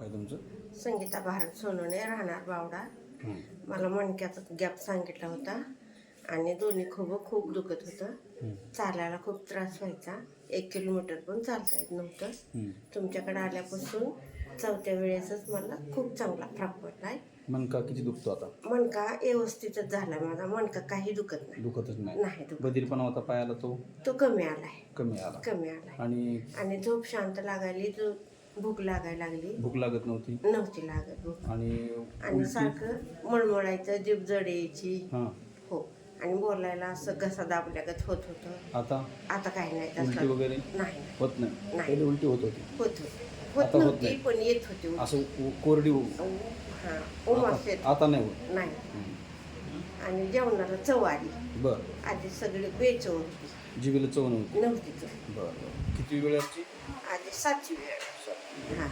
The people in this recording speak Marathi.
काय तुमचं? संगीता भारत सोनवणे, राहणार बावडा. मला मणक्याचा गॅप सांगितला होता आणि दोन्ही खूप दुखत होतं. चालायला खूप त्रास व्हायचा. 1 किलोमीटर पण चालता येत नव्हतं. तुमच्याकडे आल्यापासून 4थ्या वेळेसच मला खूप चांगला फरक पडलाय. मणका किती दुखतो आता? मणका व्यवस्थितच झाला माझा. मणका काही दुखत नाही. दुखतच नाही. नाही दुखत. बधीरपणा होता पायाला तो तो कमी आलाय. कमी आला. आणि झोप शांत लागायली. भूक लागायला लागली. भूक लागत नव्हती लागत भूक. आणि सारखं मळमळायचं, जीभ जड यायची. हो. आणि बोलायला असं घसा दाबल्यागत होत होतं. आता काही नाही. उलटी वगैरे नाही होत नाही. पहिले उलटी होत होती. होत नव्हती पण येत होती. असं कोरडी आता नाही होत. नाही. आणि जेवणाला चव आली. बरं. आधी सगळी बेचव होती. जिभेला चव नव्हती. नव्हती चव. बरं. किती वेळाची? आधी 7ची वेळ. हां.